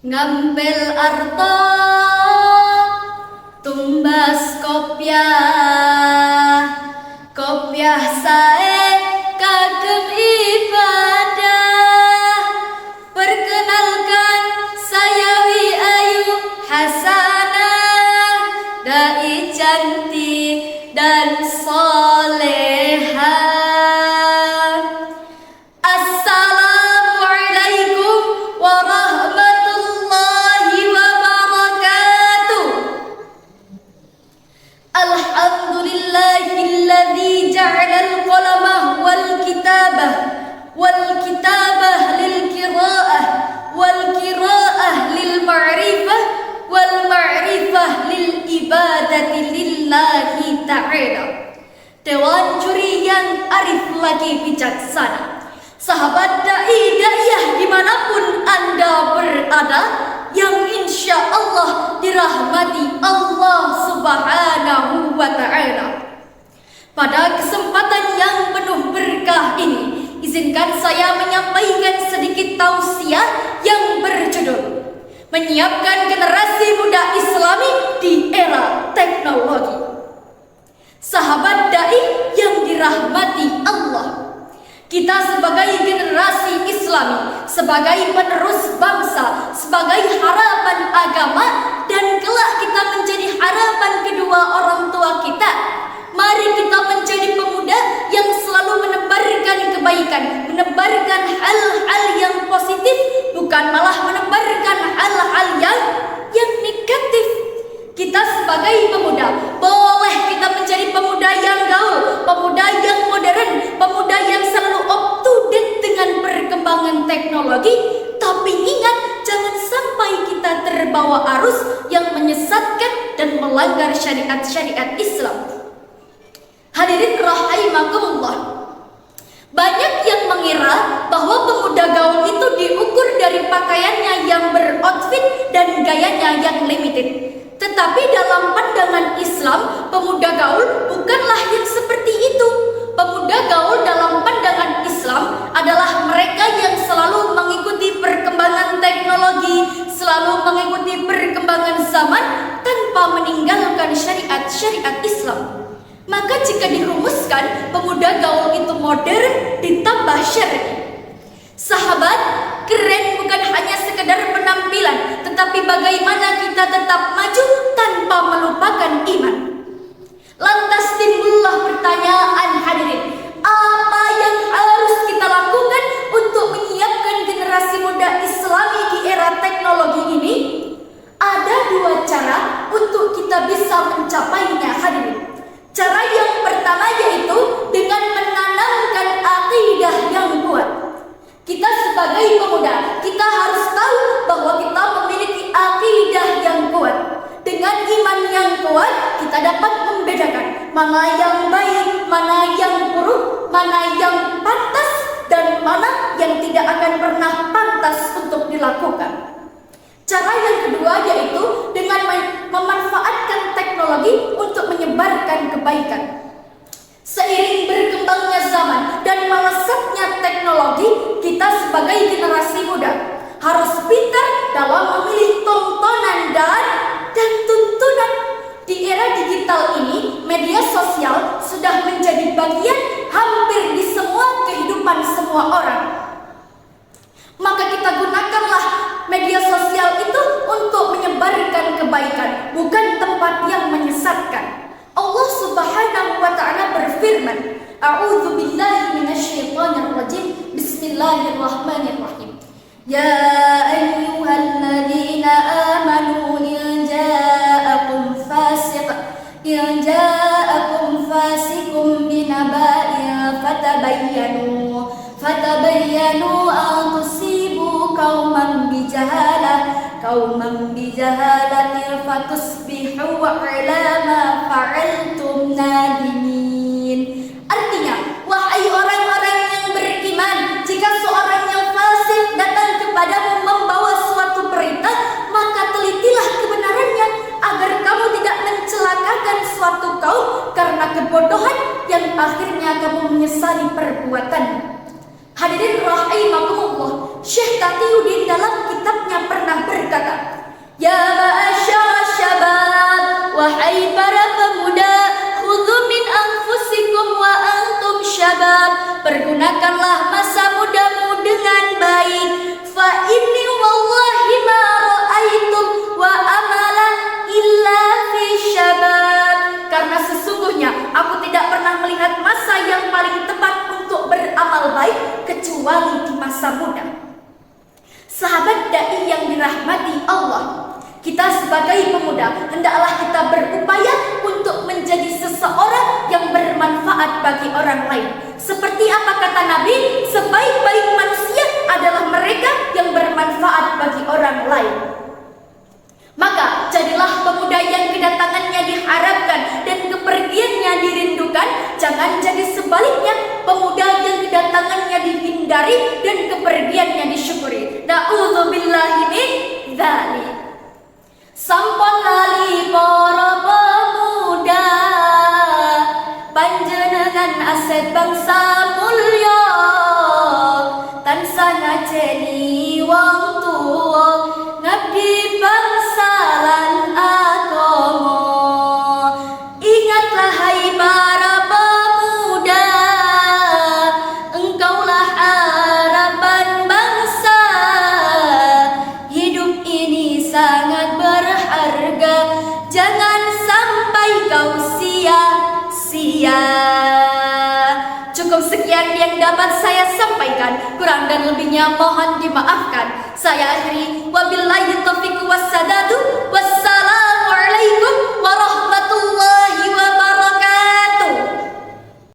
Ngambil arto tumbas kopiah sae kagem ibadah. Perkenalkan saya Wi Ayu Hasanah, dai cantik dan solehah. Assalamualaikum warahmatullahi wabarakatuh. Alhamdulillahilladzi ja'alal qalamah wal kitabah lil qiraah wal qiraah lil ma'rifah wal ma'rifah lil ibadati lillahi ta'ala. Dewan juri yang arif lagi bijaksana, sahabat da'i-da'iyah dimanapun Anda berada, yang insya Allah dirahmati Allah Subhanahu wa ta'ala. Pada kesempatan yang penuh berkah ini, izinkan saya menyampaikan sedikit tausiah yang berjudul Menyiapkan Generasi Muda Islami di Era Teknologi. Sahabat da'i yang dirahmati Allah, kita sebagai generasi Islami, sebagai penerus bangsa, sebagai harapan agama, dan kelak kita menjadi harapan kedua orang tua kita. Mari kita menjadi pemuda yang selalu menebarkan kebaikan, menebarkan hal-hal yang positif, bukan malah menebarkan hal-hal yang negatif. Kita sebagai pemuda, boleh kita menjadi pemuda yang gaul, pemuda yang modern, pemuda yang selalu up to date dengan perkembangan teknologi. Tapi ingat, jangan sampai kita terbawa arus yang menyesatkan dan melanggar syariat-syariat Islam. Hadirin rahimakumullah, banyak yang mengira bahwa pemuda gaul itu diukur dari pakaiannya yang beroutfit dan gayanya yang limited. Tetapi dalam pandangan Islam, pemuda gaul bukanlah yang seperti itu. Pemuda gaul dalam pandangan Islam adalah mereka yang selalu mengikuti perkembangan teknologi, selalu mengikuti perkembangan zaman tanpa meninggalkan syariat-syariat Islam. Maka jika dirumuskan, pemuda gaul itu modern ditambah syar'i. Sahabat, keren bukan hanya sekedar penampilan, tetapi bagaimana kita tetap maju tanpa melupakan iman. Lantas timbullah pertanyaan, hadirin, apa yang harus kita lakukan untuk menyiapkan generasi muda Islami di era teknologi ini? Ada dua cara untuk kita bisa mencapainya, hadirin. Cara yang pertama yaitu dengan menanamkan akidah yang kuat. Kita sebagai pemuda, kita harus tahu bahwa kita memiliki akidah yang kuat. Dengan iman yang kuat, kita dapat membedakan mana yang baik, mana yang buruk, mana yang pantas, dan mana yang tidak akan pernah pantas untuk dilakukan. Cara yang kedua yaitu dengan memanfaatkan teknologi untuk menyebarkan kebaikan. Seiring berkembangnya zaman dan melesatnya teknologi, kita sebagai generasi muda harus pintar dalam memilih tontonan dan tuntunan. Di era digital ini, media sosial sudah menjadi bagian hampir di semua kehidupan semua orang. Maka kita gunakanlah media sosial itu untuk menyebarkan kebaikan, bukan tempat yang menyesatkan. Allah Subhanahu wa ta'ala berfirman, A'udzu billahi minasyaitonir rajim. Bismillahirrahmanirrahim. Ya ayyuhalladzina amanu in ja'akum fasiqun binaba'in fatabayyanu an tusibu qauman bijahalatin fatusbihu ala ma fa'altum nadimin. Artinya, wahai orang-orang yang beriman, jika seorang yang fasik datang kepadamu membawa suatu perintah, maka telitilah kebenarannya agar kamu tidak mencelakakan suatu kaum karena kebodohan yang akhirnya kamu menyesali perbuatanmu. Hadirin rahimakumullah, Syekh Taqiyuddin dalam kitabnya pernah berkata, Ya ma'asyara syabab, wahai para pemuda, khudhu min anfusikum wa antum syabab, pergunakanlah masa mudamu dengan baik. Fa inni wallahi ma ra'aitum wa amala illa fi syabab, karena sesungguhnya aku tidak pernah melihat masa yang paling tepat untuk beramal baik kecuali di masa muda. Sahabat dai yang dirahmati Allah, kita sebagai pemuda hendaklah kita berupaya untuk menjadi seseorang yang bermanfaat bagi orang lain. Seperti apa kata Nabi, sebaik-baik manusia adalah mereka yang bermanfaat bagi orang lain. Maka jadilah pemuda yang kedatangannya diharapkan dan kepergiannya dirindukan. Jangan jadi sebaliknya, pemuda yang kedatangannya dihindari dan kepergiannya disyukuri. Na'udzubillahi min dzalik. Sampun lali para pemuda, panjenengan aset bangsa mulya, tansah ngajeni wong tuwa, ngabdi bangsa lan agama. Ingatlah hai para pemuda, engkaulah harapan bangsa. Hidup ini sangat berharga, jangan sampai kau sia-sia. Cukup sekian yang dapat saya sampaikan, kurang dan lebihnya mohon dimaafkan. Saya akhiri, wabillahi taufiq wassadadu.